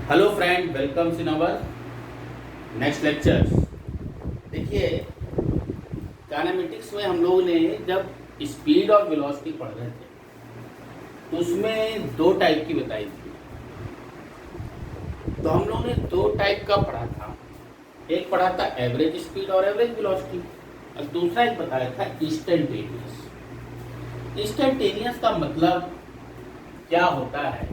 Hello friend, welcome in our next lecture. देखिए, kinematics में हम लोगों ने जब स्पीड और वेलोसिटी पढ़ रहे थे तो उसमें दो टाइप की बताई थी। तो हम लोगों ने दो टाइप का पढ़ा था। एक पढ़ा था एवरेज स्पीड और एवरेज वेलोसिटी, और दूसरा एक बताया था इंस्टेंटेनियस। इंस्टेंटेनियस का मतलब क्या होता है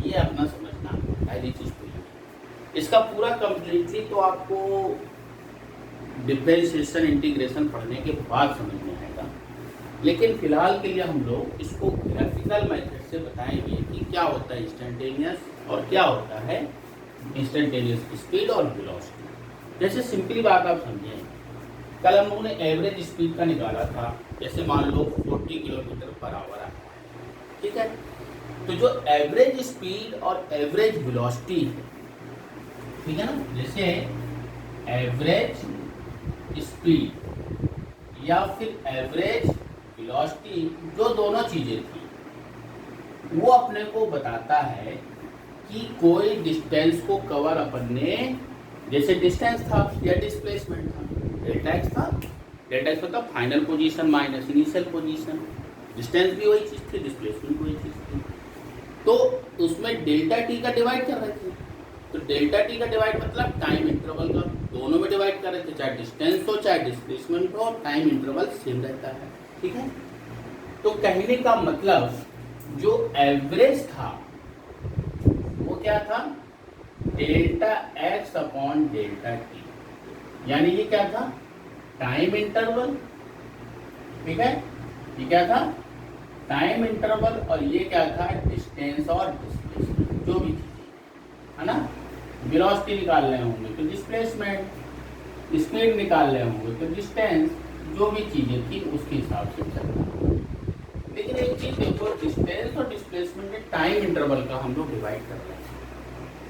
ये अपना समझना पहली चीज तो ये। इसका पूरा कंप्लीटली तो आपको डिफरेंशिएशन इंटीग्रेशन पढ़ने के बाद समझ में आएगा, लेकिन फिलहाल के लिए हम लोग इसको ग्राफिकल मेथड से बताएंगे कि क्या होता है इंस्टेंटेनियस और क्या होता है इंस्टेंटेनियस स्पीड और वेलोसिटी। जैसे सिंपली बात आप समझें, कल हम लोगों ने एवरेज स्पीड का निकाला था। जैसे मान लो 40 किलोमीटर पर आवर आता है, ठीक है। तो जो एवरेज स्पीड और एवरेज वेलोसिटी है, ठीक है ना, जैसे एवरेज स्पीड या फिर एवरेज वेलोसिटी, जो दोनों चीजें थी वो अपने को बताता है कि कोई डिस्टेंस को कवर अपन ने, जैसे डिस्टेंस था या डिस्प्लेसमेंट था, डेल्टा एक्स था। डेल्टा एक्स मतलब final position minus initial position. Distance भी वही चीज थी, डिस्प्लेसमेंट भी वही चीज थी। तो उसमें डेल्टा टी का डिवाइड कर रहे थे। तो डेल्टा टी का डिवाइड मतलब टाइम इंटरवल का, दोनों में डिवाइड कर रहे थे, चाहे डिस्टेंस हो चाहे डिस्प्लेसमेंट हो, टाइम इंटरवल सेम रहता है, ठीक है। तो कहने का मतलब जो एवरेज था वो क्या था, delta x upon delta T, यानी ये क्या था, टाइम इंटरवल, ठीक है। ये क्या था, टाइम इंटरवल, और ये क्या था, डिस्टेंस और डिस्प्लेसमेंट, जो भी चीजें है ना। वेलोसिटी निकाल रहे होंगे तो डिस्प्लेसमेंट, स्पीड निकाल रहे होंगे तो डिस्टेंस, जो भी चीजें थी उसके हिसाब से चलना। लेकिन एक चीज देखो, डिस्टेंस और डिस्प्लेसमेंट के टाइम इंटरवल का हम लोग डिवाइड कर रहे हैं,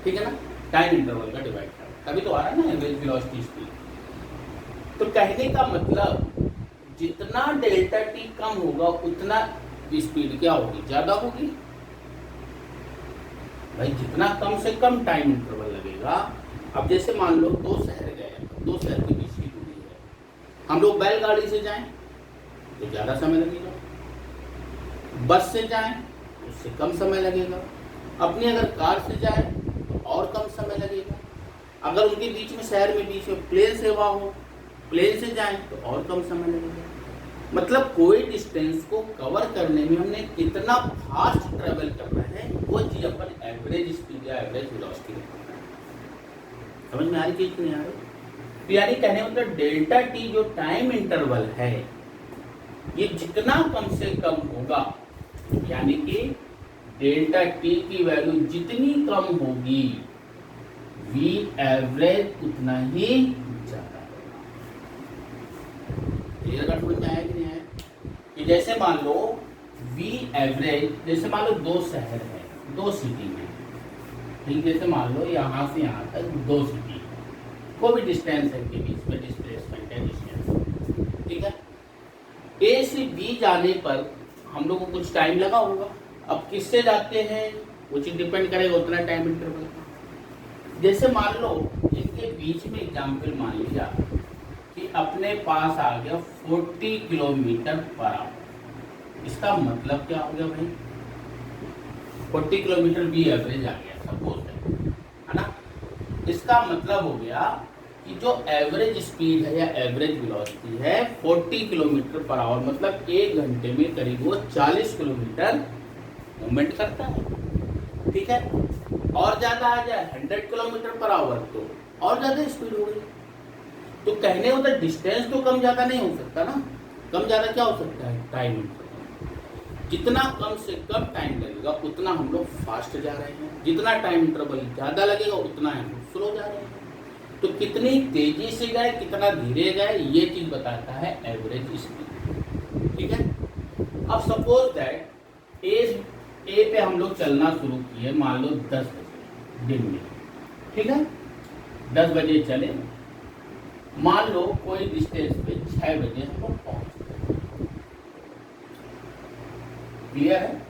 ठीक है ना। टाइम इंटरवल का डिवाइड कर रहे हैं, तभी तो आ रहा है ना एवरेज वेलोसिटी स्पीड। तो कहने का मतलब जितना डेल्टा टी कम होगा उतना स्पीड क्या होगी, ज्यादा होगी। भाई जितना कम से कम टाइम इंटरवल लगेगा। अब जैसे मान लो दो शहर गए, दो शहर के बीच की दूरी है, हम लोग बैलगाड़ी से जाएं तो ज्यादा समय लगेगा, बस से जाएं उससे कम समय लगेगा, अपनी अगर कार से जाएं तो और कम समय लगेगा, अगर उनके बीच में शहर में बीच में प्लेन सेवा हो, प्लेन से जाएं तो और कम समय लगेगा। मतलब कोई डिस्टेंस को कवर करने में हमने कितना फास्ट ट्रेवल कर रहे हैं, वो चीज अपन एवरेज स्पीड या एवरेज वेलोसिटी में। समझ में आ रही चीज नहीं आ रही? तो यानी कहने मतलब डेल्टा टी जो टाइम इंटरवल है, ये जितना कम से कम होगा, यानी कि डेल्टा टी की वैल्यू जितनी कम होगी, वी एवरेज उतना ही ज्यादा होगा। क्लियर कट समझ में आया कि नहीं आया? कि जैसे मान लो वी एवरेज, जैसे मान लो दो शहर है, दो सिटी में, ठीक, जैसे मान लो यहाँ से यहाँ तक दो सिटी, कोई भी डिस्टेंस है इनके बीच में, डिस्प्लेसमेंट है, डिस्टेंस, ठीक है। ए से बी जाने पर हम लोग को कुछ टाइम लगा होगा। अब किससे जाते हैं वो चीज डिपेंड करेगा उतना टाइम इंटरवल का। जैसे मान लो इनके बीच में एग्जाम्पल मान लिया कि अपने पास आ गया 40 किलोमीटर पर आवर। इसका मतलब क्या हो गया भाई, 40 किलोमीटर भी एवरेज आ गया, सपोज है ना। इसका मतलब हो गया कि जो एवरेज स्पीड है या एवरेज वेलोसिटी है 40 किलोमीटर पर आवर, मतलब एक घंटे में करीब वो 40 किलोमीटर मूवमेंट करता है, ठीक है। और ज्यादा आ जाए 100 किलोमीटर पर आवर तो और ज्यादा स्पीड हो गई। तो कहने होता डिस्टेंस तो कम ज्यादा नहीं हो सकता ना, कम ज्यादा क्या हो सकता है, टाइम इंटरवल। जितना कम से कम टाइम लगेगा उतना हम लोग फास्ट जा रहे हैं, जितना टाइम इंटरवल ज्यादा लगेगा उतना हम लोग स्लो जा रहे हैं। तो कितनी तेजी से गए कितना धीरे गए ये चीज बताता है एवरेज स्पीड, ठीक है। अब सपोज दैट ए पे हम लोग चलना शुरू किए, मान लो 10 बजे दिन में, ठीक है। 10 बजे चले, मान लो कोई डिस्टेंस पे 6 बजे हम लोग पहुंच गए। क्लियर है?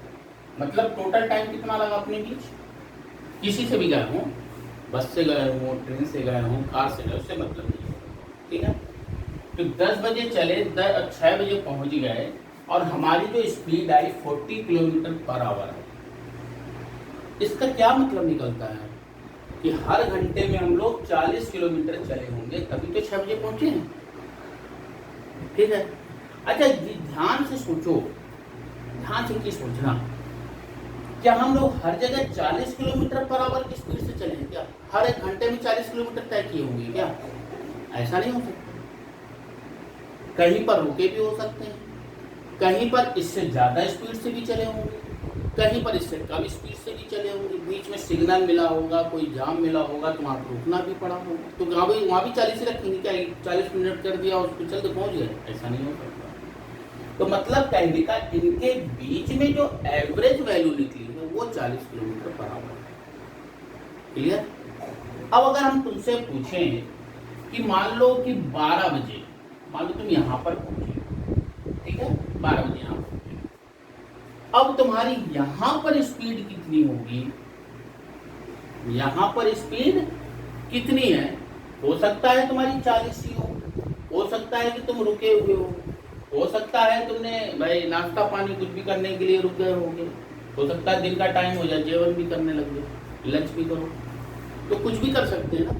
मतलब टोटल टाइम कितना लगा अपने बीच, किसी से भी गए हों, बस से गए हों, ट्रेन से गए हों, कार से गए, उससे मतलब नहीं है, ठीक है। तो 10 बजे चले, 6 बजे पहुंच गए और हमारी जो speed I 40 kilometre per our है। इसका क्या मतलब निकलता है कि हर घंटे में हम लोग 40 किलोमीटर चले होंगे, तभी तो 6 बजे पहुंचे हैं, ठीक है। अच्छा ध्यान से सोचो, ध्यान से की सोचना, क्या हम लोग हर जगह 40 किलोमीटर पर आवर की स्पीड से चले हैं क्या? हर एक घंटे में 40 किलोमीटर तय किए होंगे क्या? ऐसा नहीं हो सकता। कहीं पर रुके भी हो सकते हैं, कहीं पर इससे ज्यादा स्पीड से भी चले होंगे, कहीं पर इससे कम स्पीड से भी चले होंगे, बीच में सिग्नल मिला होगा, कोई जाम मिला होगा तो वहाँ पर रुकना भी पड़ा होगा, तो वहाँ भी 40 ही रखेंगे क्या? 40 मिनट कर दिया उसको चलते पहुँच गए, ऐसा नहीं हो सकता। तो मतलब कहने का इनके बीच में जो एवरेज वैल्यू निकली है वो 40 किलोमीटर पर आवर है। क्लियर? अब अगर हम तुमसे पूछें कि मान लो कि 12 बजे, मान लो तुम यहाँ पर पहुंचे, ठीक है, 12 बजे यहाँ पहुंचे, अब तुम्हारी यहाँ पर स्पीड कितनी होगी? यहाँ पर स्पीड कितनी है? हो सकता है तुम्हारी 40 ही हो सकता है कि तुम रुके हुए हो सकता है तुमने भाई नाश्ता पानी कुछ भी करने के लिए रुक गए होगे, हो सकता है दिन का टाइम हो जाए, जेवन भी करने लग गए, लंच भी करो, तो कुछ भी कर सकते हैं ना।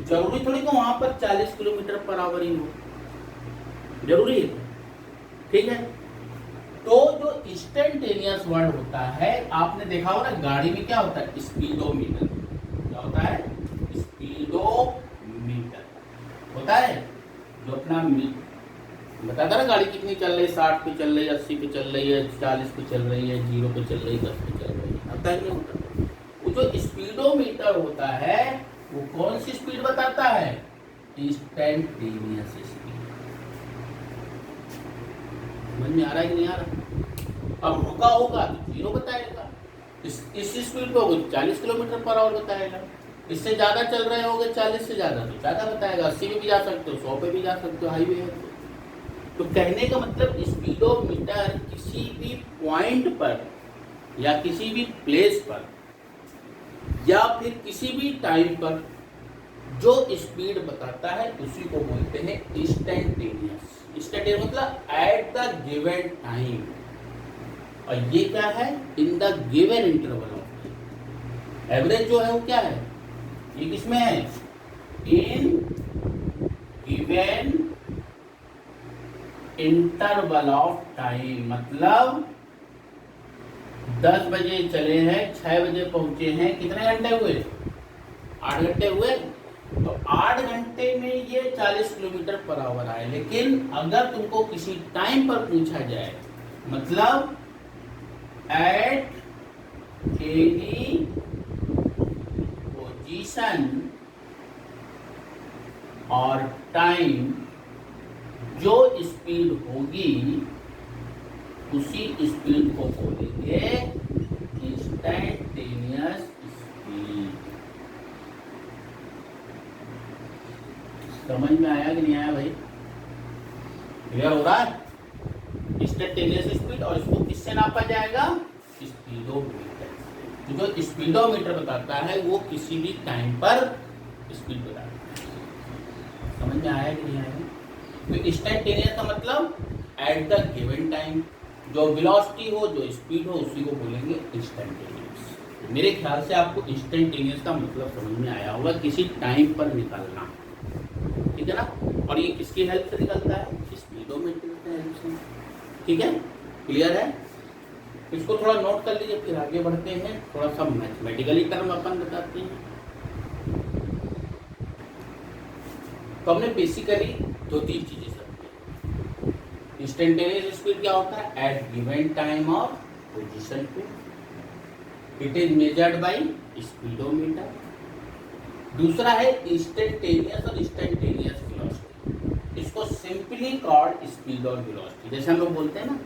जरूरी थोड़ी कि वहां पर 40 किलोमीटर पर आवर ही हो, जरूरी है, ठीक है। तो जो इंस्टेंटेनियस वर्ड होता है, आपने देखा होगा ना गाड़ी में क्या होता है? स्पीडोमीटर। क्या होता है? स्पीडोमीटर होता है, जो अपना बताता ना गाड़ी कितनी चल रही है, 60 पे चल रही है, 80 पे चल रही है, 40 पे चल रही है, 0 पे चल रही है, 10 पे चल रही है, आता है नहीं होता? वो जो स्पीडोमीटर होता है वो कौन सी स्पीड बताता है? Instantaneous speed. समझ में आ रहा है कि नहीं आ रहा? अब रुका होगा तो 0 बताएगा, इस स्पीड पे होगा 40 किलोमीटर पर आवर बताएगा, इससे ज्यादा चल रहे होगे 40 से ज्यादा तो ज्यादा बताएगा, 80 पे भी जा सकते हो, 100 पे भी जा सकते हो, हाईवे है तो कहने का मतलब स्पीडोमीटर किसी भी पॉइंट पर या किसी भी प्लेस पर या फिर किसी भी टाइम पर जो स्पीड बताता है उसी को बोलते हैं इंस्टेंटेनियस। इंस्टेंटेनियस मतलब एट द गिवन टाइम, और ये क्या है? In the given interval of time. Average जो है वो क्या है? ये किसमें है? In given interval of time. मतलब 10 बजे चले हैं, 6 बजे पहुंचे हैं, कितने घंटे हुए? 8 घंटे हुए। तो 8 घंटे में ये 40 किलोमीटर पर आवर आए। लेकिन अगर तुमको किसी टाइम पर पूछा जाए, मतलब एट एनी पोजीशन और टाइम जो स्पीड होगी उसी स्पीड को बोलेंगे इंस्टेंटेनियस स्पीड। समझ में आया कि नहीं आया भाई? क्लियर हो रहा है? इंस्टेंटेनियस स्पीड, और इसको किससे नापा जाएगा? स्पीडोमीटर। तो जो स्पीडोमीटर बताता है वो किसी भी टाइम पर स्पीड बताता है। समझ में आया कि नहीं आया? तो इंस्टेंटेनियस का मतलब एट द गिवन टाइम, जो वेलोसिटी हो, जो स्पीड हो, उसी को बोलेंगे इंस्टेंटेनियस। मेरे ख्याल से आपको इंस्टेंटेनियस का मतलब समझ में आया होगा, किसी टाइम पर निकलना, ठीक है ना। और ये किसकी हेल्प से निकलता है? स्पीडोमीटर की हेल्प से, ठीक है। क्लियर है? इसको थोड़ा नोट कर लीजिए, फिर आगे बढ़ते हैं। थोड़ा सा मैथमेटिकली टर्म अपन बताते हैं। तो हमने बेसिकली 2-3 चीजें समझी। इंस्टेंटेनियस स्पीड क्या होता है? एट गिवन टाइम और पोजीशन पे, it is measured by speedometer. दूसरा है इंस्टेंटेनियस और इंस्टेंटेनियस वेलोसिटी। इसको सिंपली कॉल्ड स्पीड और वेलोसिटी। जैसे हम लोग बोलते हैं ना,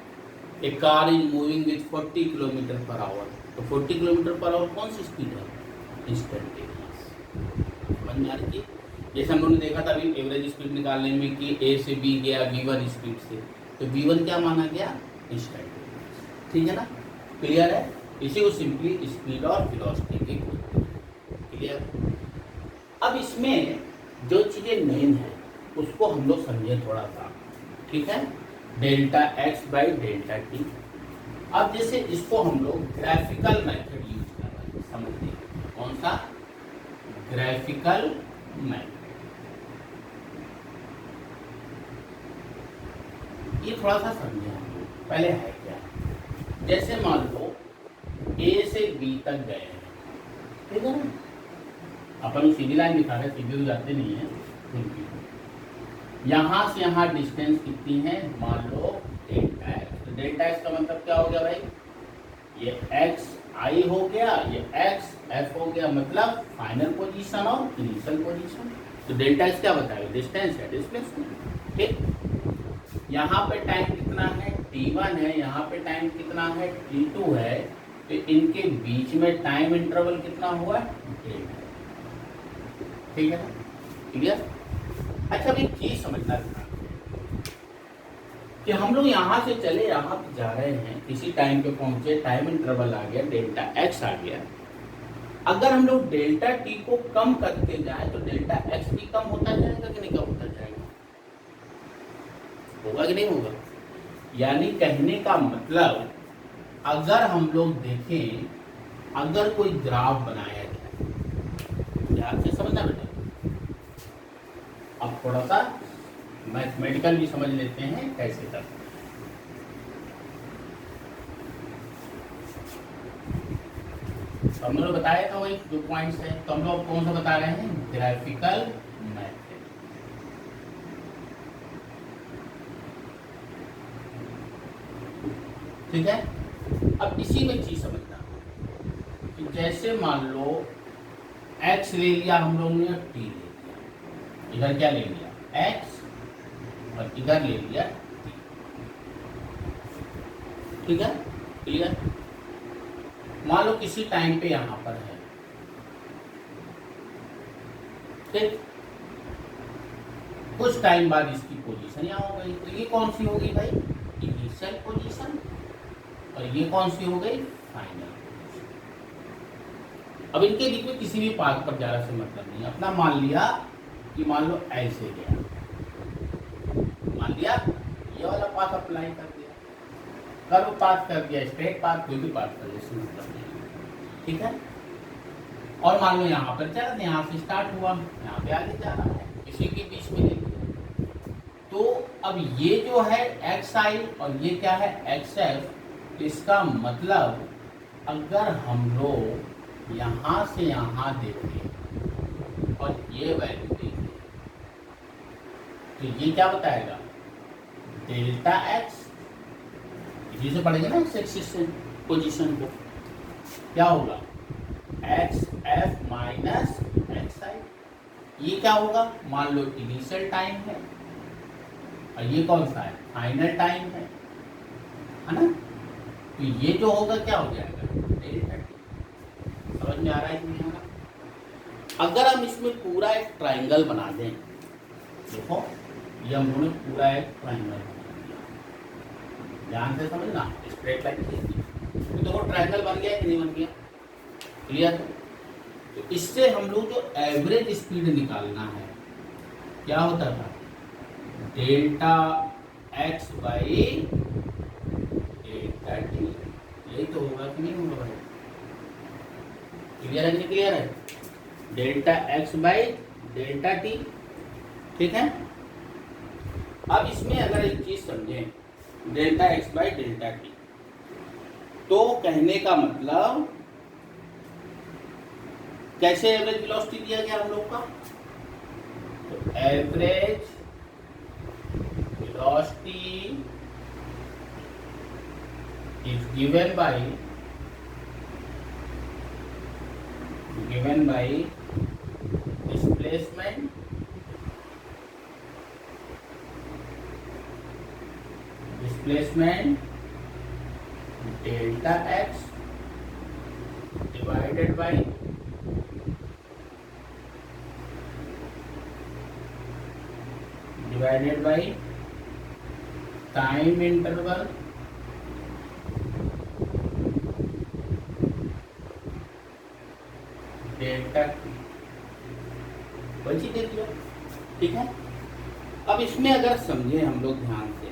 a car is moving with 40 kilometre per hour, तो 40 किलोमीटर पर आवर कौन सी स्पीड है? इंस्टेंटेनियस। समझ में आ रही है? जैसे हम लोगों ने देखा था अभी एवरेज स्पीड निकालने में कि ए से बी गया V1 स्पीड से, तो V1 क्या माना गया? इंस्टेंटेनियस, ठीक है ना। क्लियर है? इसी को सिंपली स्पीड और वेलोसिटी के बोलते हैं। क्लियर। अब इसमें जो चीजें मेन है उसको हम लोग समझे थोड़ा सा, ठीक है। Delta x by delta T. अब जैसे इसको हम लोग ग्राफिकल मेथड यूज कर रहे हैं, समझते हैं कौन सा, ग्राफिकल मेथड। ये थोड़ा सा समझे हम लोग, पहले है क्या। जैसे मान लो ए से बी तक गए हैं, ठीक है ना, अपन सीधी लाइन दिखा रहे, सीधे तो जाते नहीं है। यहाँ से यहाँ डिस्टेंस कितनी है, मान लो डेल्टा एक्स। तो डेल्टा एक्स का मतलब क्या हो गया भाई, ये एक्स आई हो गया, ये एक्स एफ हो गया, मतलब फाइनल पोजीशन और इनिशियल पोजीशन। तो डेल्टा एक्स क्या बताएगा, डिस्टेंस है, डिस्प्लेसमेंट, ठीक। यहाँ पे टाइम कितना है, t1 है, यहाँ पे टाइम कितना है, t2 है। तो इनके बीच में टाइम इंटरवल कितना हुआ, ठीक है ना, क्लियर। अच्छा अब एक चीज समझना था कि हम लोग यहाँ से चले यहाँ पे जा रहे हैं, किसी टाइम पे पहुंचे, टाइम इंटरवल आ गया, डेल्टा एक्स आ गया। अगर हम लोग डेल्टा टी को कम करते जाए तो डेल्टा एक्स भी कम होता जाएगा कि नहीं कम होता जाएगा, होगा कि नहीं होगा। यानी कहने का मतलब अगर हम लोग देखें, अगर कोई ग्राफ बनाया जाए, ध्यान से समझना बेटा, अब थोड़ा सा मैथमेटिकल भी समझ लेते हैं कैसे करते हैं। तो हम लोग बताया था वही जो पॉइंट्स है, तो हम लोग कौन सा बता रहे हैं, ग्राफिकल मेथड। ठीक है। अब इसी में चीज समझना कि जैसे मान लो x ले लिया हम लोगों ने, t ले लिया, इधर क्या ले लिया, x, और इधर ले लिया t, ठीक है, क्लियर। मान लो किसी टाइम पे यहां पर है, ठीक, कुछ टाइम बाद इसकी पोजीशन यहाँ हो गई, तो ये कौन सी होगी भाई, इनिशियल पोजीशन, और ये कौन सी हो गई, फाइनल। अब इनके बीच में किसी भी पाथ पर जाने से मतलब नहीं, अपना मान लिया कि मान लो ऐसे गया, मान लिया ये वाला पाथ अप्लाई कर दिया, कर्व पाथ कर दिया, स्ट्रेट पाथ, कोई भी पाथ कर दिया, मतलब नहीं, ठीक है। और मान लो यहाँ पर चला, यहाँ से स्टार्ट हुआ, यहाँ पे आगे जा रहा है, इसी के बीच में देखिए। तो अब ये जो है एक्स आई और ये क्या है, एक्स एफ, इसका मतलब अगर हम लोग यहाँ से यहाँ देखें और ये वैल्यू देखें, तो ये क्या बताएगा, डेल्टा एक्स, इसी से पढ़ेंगे ना एक्स पोजीशन को, क्या होगा, एक्स एफ माइनस एक्स आई। ये क्या होगा, मान लो इनिशियल टाइम है, और ये कौन सा है, फाइनल टाइम है ना। तो ये जो होगा क्या हो जाएगा, डेल्टा टी। समझ में आ रहा है कि नहीं आ रहा। अगर हम इसमें पूरा एक ट्राइंगल बना दें, देखो ये हम लोगों ने पूरा एक ट्राइंगल बना दिया, ध्यान से समझना, स्ट्रेट लाइन खींचनी, तो देखो ट्राइंगल बन गया कि नहीं बन गया, क्लियर। तो इससे हम लोग जो एवरेज स्पीड निकालना है, क्या होता था, delta x by delta T. यही तो होगा कि नहीं होगा भाई, क्लियर है कि नहीं क्लियर है, delta x by delta T, ठीक है। अब इसमें अगर एक चीज समझें, delta x by delta T, तो कहने का मतलब कैसे एवरेज वेलोसिटी दिया गया हम लोग का, तो average velocity is given by displacement delta x divided by time interval delta T, वही चीज देख लो, ठीक है। अब इसमें अगर समझे हम लोग ध्यान से,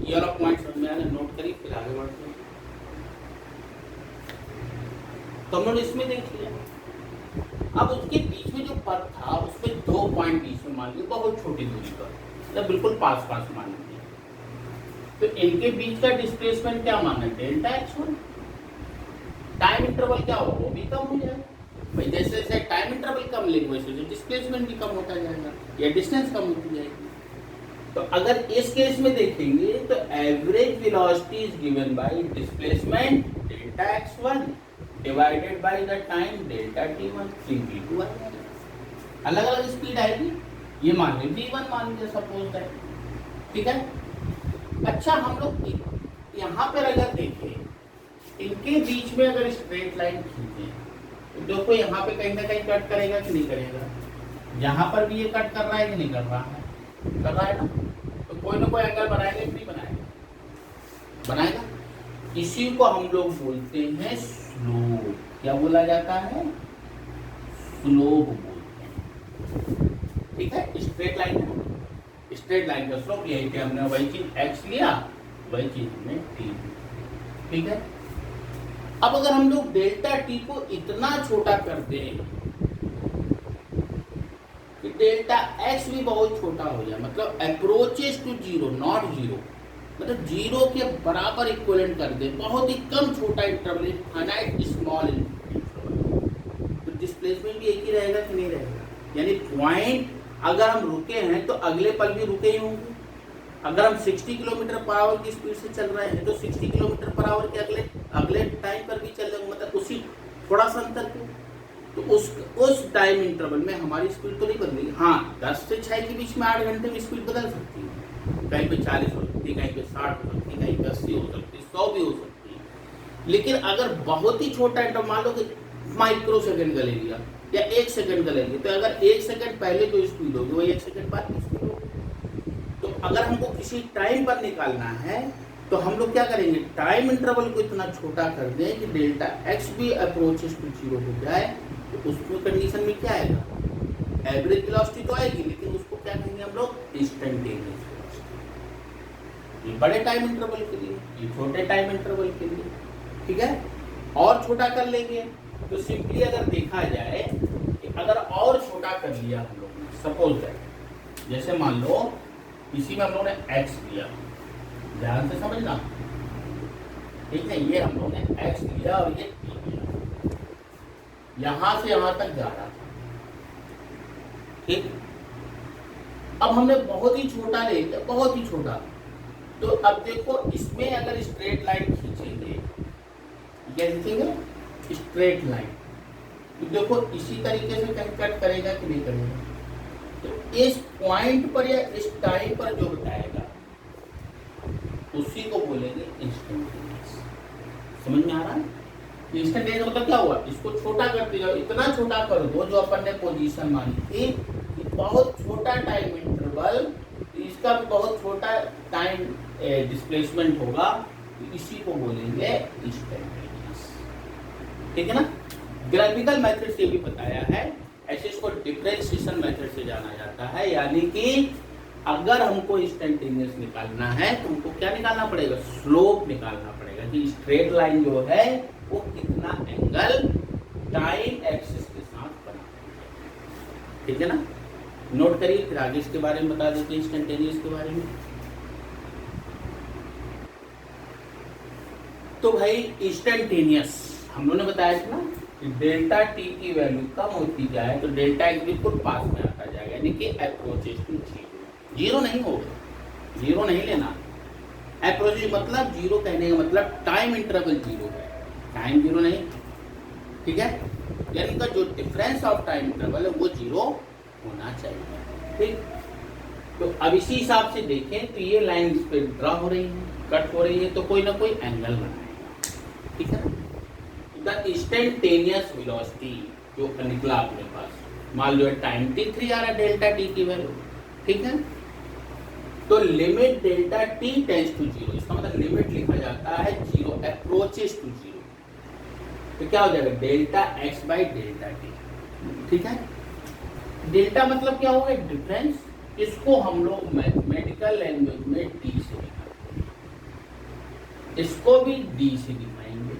ये वाला पॉइंट समझ में आया, नोट करिए, फिर आगे बढ़ते हैं। तो हम लोग इसमें देख लिया। अब उसके बीच में जो पथ था उसमें 2 पॉइंट बीच में मान लीजिए बहुत छोटी दूरी पर, मतलब बिल्कुल पास पास मान लीजिए, तो इनके बीच का डिस्प्लेसमेंट क्या माना, डेल्टा x1। टाइम इंटरवल क्या होगा, वो भी कम हो जाएगा भाई, जैसे जैसे टाइम इंटरवल कम लेंगे वैसे डिस्प्लेसमेंट भी कम होता जाएगा या डिस्टेंस कम होती जाएगी। तो अगर इस केस में देखेंगे तो average velocity is given by displacement delta x1 divided by the time delta t1, v2 अलग अलग स्पीड आएगी, ये मान लीजिए v1 मान लीजिए सपोज दैट, ठीक है। अच्छा हम लोग यहाँ पर अगर देखें, इनके बीच में अगर स्ट्रेट लाइन खींचे तो देखो यहाँ पे कहीं ना कहीं कट करेगा कि नहीं करेगा, यहाँ पर भी ये कट कर रहा है कि नहीं कर रहा है, कर रहा है ना, तो कोई ना कोई एंगल बनाएगा कि नहीं बनाएगा, बनाएगा। इसी को हम लोग बोलते हैं स्लोप, क्या बोला जाता है, स्लोप बोलते हैं, ठीक है। स्ट्रेट लाइन, स्ट्रेट लाइन का स्लोप यही पे हमने वही चीज x लिया, वही चीज हमने t, ठीक है। अब अगर हम लोग डेल्टा t को इतना छोटा कर दें कि डेल्टा x भी बहुत छोटा हो जाए, मतलब approaches to zero, not zero, मतलब जीरो के बराबर इक्विवेलेंट कर दे, बहुत ही कम छोटा इंटरवल, फाइनाइट स्मॉल इंटरवल, तो डिस्प्लेसमेंट भी एक ही रहेगा कि नहीं रहेगा, यानी पॉइंट अगर हम रुके हैं तो अगले पल भी रुके ही होंगे। अगर हम 60 किलोमीटर पर आवर की स्पीड से चल रहे हैं तो 60 किलोमीटर पर आवर के अगले टाइम पर भी चल रहे, मतलब उसी थोड़ा सा अंतर पे, तो उस टाइम इंटरवल में हमारी स्पीड तो नहीं बदलेगी। हाँ, 10 से 6 के बीच में 8 घंटे में स्पीड बदल सकती है, कहीं पे 40 हो सकती है, कहीं पे 60 हो सकती है, कहीं पे 80 हो सकती है, 100 भी हो सकती है। लेकिन अगर बहुत ही छोटा इंटरवल, मान लो कि माइक्रो सेकेंड का ले लिया या 1 सेकंड का ले लिया, तो अगर 1 सेकंड पहले जो स्पीड होगी वही 1 सेकंड बाद की स्पीड होगी। तो अगर हमको किसी टाइम पर निकालना है तो हम लोग क्या करेंगे, टाइम इंटरवल को इतना छोटा कर दें कि डेल्टा x भी अप्रोचेस टू जीरो हो जाए, तो उसमें कंडीशन में क्या आएगा, एवरेज वेलोसिटी तो आएगी, लेकिन उसको क्या कहेंगे हम लोग, इंस्टेंटेनियस वेलोसिटी। ये बड़े टाइम इंटरवल के लिए, ये छोटे टाइम इंटरवल के लिए, ठीक है। और छोटा कर लेंगे तो सिंपली अगर देखा जाए कि अगर और छोटा कर लिया हम लोग ने, सपोज दैट, जैसे मान लो इसी में हम लोगों ने x लिया, ध्यान से समझना, ठीक है, ये हम लोगों ने x लिया और ये t लिया, यहां से यहां तक जा रहा था, ठीक। अब हमने बहुत ही छोटा ले लिया, बहुत ही छोटा, तो अब देखो इसमें अगर स्ट्रेट लाइन खींचेंगे, क्या खींचेंगे, स्ट्रेट लाइन, तो देखो इसी तरीके से कहीं कट करेगा कि नहीं करेगा, तो इस पॉइंट पर या इस टाइम पर जो बताएगा उसी को बोलेंगे इंस्टेंटेनियस। समझ में आ रहा है, इंस्टेंटेनियस मतलब क्या हुआ, इसको छोटा करते जाओ, इतना छोटा कर दो जो अपन ने पोजीशन मानी थी कि बहुत छोटा टाइम इंटरवल, इसका भी बहुत छोटा टाइम डिस्प्लेसमेंट होगा, तो इसी को बोलेंगे इंस्टेंटेनियस, ठीक है ना। ग्राफिकल मेथड से भी बताया है, ऐसे इसको डिफरेंशिएशन मेथड से जाना जाता है, यानी कि अगर हमको इंस्टेंटेनियस निकालना है तो हमको क्या निकालना पड़ेगा, स्लोप निकालना पड़ेगा कि स्ट्रेट लाइन जो है वो कितना एंगल टाइम एक्सिस के साथ बना, ठीक है ना। नोट करिए, फिर आगे इसके बारे में बता देते हैं, इंस्टेंटेनियस के बारे में। तो भाई इंस्टेंटेनियस हम लोगों ने बताया था ना, डेल्टा t की वैल्यू कम होती जाए तो डेल्टा x बिल्कुल पास में आता जाएगा, यानी कि अप्रोचेस टू जीरो, जीरो नहीं होगा, जीरो नहीं लेना, अप्रोचेस मतलब जीरो कहने का मतलब टाइम इंटरवल जीरो है, टाइम जीरो नहीं, ठीक है, यानी का जो डिफरेंस ऑफ टाइम इंटरवल है वो जीरो होना चाहिए, ठीक। तो अब इसी हिसाब से देखें तो ये लाइन इस पे ड्रा हो रही है, कट हो रही है, तो कोई ना कोई एंगल बनाएगा, ठीक है। द इंस्टेंटेनियस वेलोसिटी जो निकला अपने पास, मान लो टाइम t3 आ रहा है, डेल्टा t की वैल्यू, ठीक है। तो limit delta t tends to zero, इसका मतलब लिमिट लिखा जाता है जीरो, अप्रोचेस टू जीरो, तो क्या हो जाएगा delta x by delta T. ठीक है, डेल्टा मतलब क्या होगा डिफरेंस, इसको हम लोग मैथमेटिकल लैंग्वेज में डी से दिखाएंगे, इसको भी डी से दिखाएंगे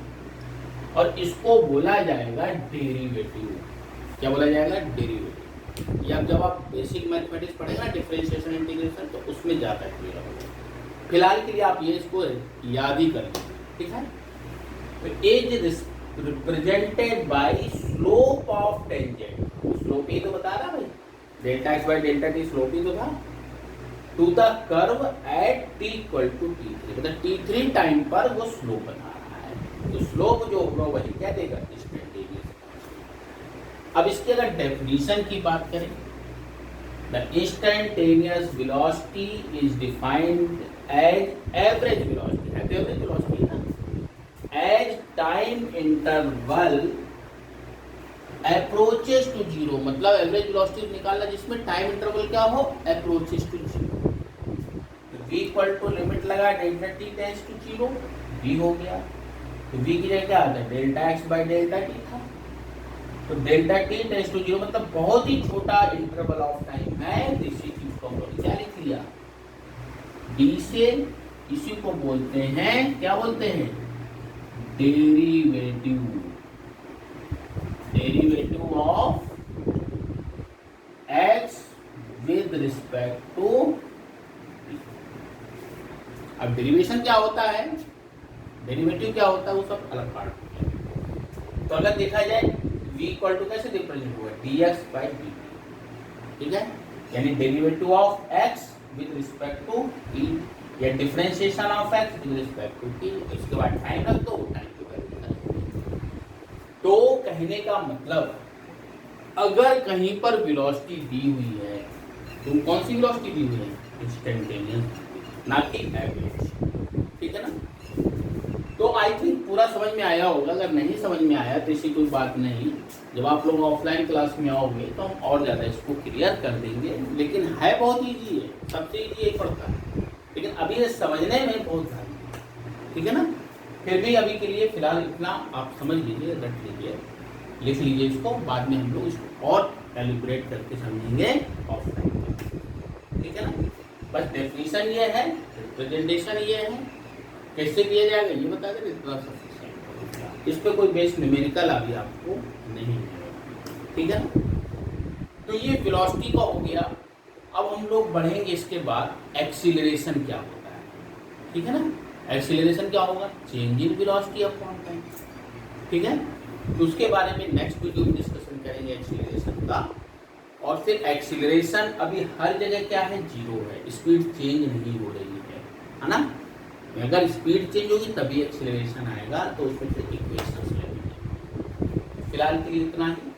और इसको बोला जाएगा डेरिवेटिव। क्या बोला जाएगा डेरिवेटिव। या जब आप बेसिक मैथमेटिक्स पढ़ेगा ना डिफरेंशिएशन इंटीग्रेशन तो उसमें ज़्यादा क्लियर होगा। फिलहाल के लिए आप ये इसको याद ही कर लीजिए। ठीक है, तो as represented by slope of tangent, slope ही तो बता रहा भाई, delta x by delta t slope ही तो था, to the curve at t equal to t3, मतलब t3 टाइम पर वो स्लोप बता रहा है। तो स्लोप जो होगा वही क्या देगा इंस्टेंटेनियस। अब इसकी अगर डेफिनेशन की बात करें, the instantaneous velocity is defined as average velocity, है तो एवरेज वेलोसिटी ना, as time interval approaches to zero, मतलब एवरेज वेलोसिटी निकालना जिसमें टाइम इंटरवल क्या हो अप्रोचेस टू जीरो। तो v इक्वल टू लिमिट लगा delta t tends to zero, v हो गया, तो v की जगह क्या आता है delta x by delta t था, तो delta t tends to zero मतलब बहुत ही छोटा इंटरवल ऑफ टाइम है। इसी चीज को हम लोग क्या लिख लिया d से, इसी को बोलते हैं क्या बोलते हैं derivative, derivative of x with respect to. अब डेरिवेशन क्या होता है, डेरिवेटिव क्या होता है वो सब अलग पार्ट होता है। तो अगर देखा जाए v इक्वल टू कैसे रिप्रेजेंट हुआ dx बाई dt, ठीक है, यानी derivative of x with respect to t या differentiation of x with respect to t, इसके बाद टाइम रख दो, टाइम की वैल्यू। तो कहने का मतलब अगर कहीं पर वेलोसिटी दी हुई है तो कौन सी वेलोसिटी दी हुई है इंस्टेंटेनियस, ना कि एवरेज। ठीक है ना, तो आई थिंक पूरा समझ में आया होगा। अगर नहीं समझ में आया तो ऐसी कोई बात नहीं, जब आप लोग ऑफलाइन क्लास में आओगे तो हम और ज़्यादा इसको क्लियर कर देंगे। लेकिन है बहुत ईजी है, सबसे ईजी यही पड़ता है, लेकिन अभी ये समझने में बहुत भारी है। ठीक है ना, फिर भी अभी के लिए फिलहाल इतना आप समझ लीजिए, रख लीजिए, लिख लीजिए इसको, बाद में हम लोग इसको और कैलकुलेट करके समझेंगे ऑफलाइन। ठीक है ना, बस डेफिनेशन ये है, रिप्रेजेंटेशन ये है, कैसे किया जाएगा ये बता दें, इतना सफिशिएंट। इस पर कोई बेस न्यूमेरिकल अभी आपको नहीं है। ठीक है ना, तो ये वेलोसिटी का हो गया। अब हम लोग बढ़ेंगे इसके बाद एक्सीलरेशन क्या होता है। ठीक है ना, एक्सीलरेशन क्या होगा change in velocity upon time. ठीक है, तो उसके बारे में नेक्स्ट वीडियो में डिस्कशन करेंगे एक्सीलरेशन का। और फिर एक्सीलरेशन अभी हर जगह क्या है जीरो है, स्पीड चेंज नहीं हो रही है ना। अगर स्पीड चेंज होगी तभी एक्सीलरेशन आएगा, तो उसमें फिर इक्वेशंस लगेंगे। फिलहाल के लिए इतना ही।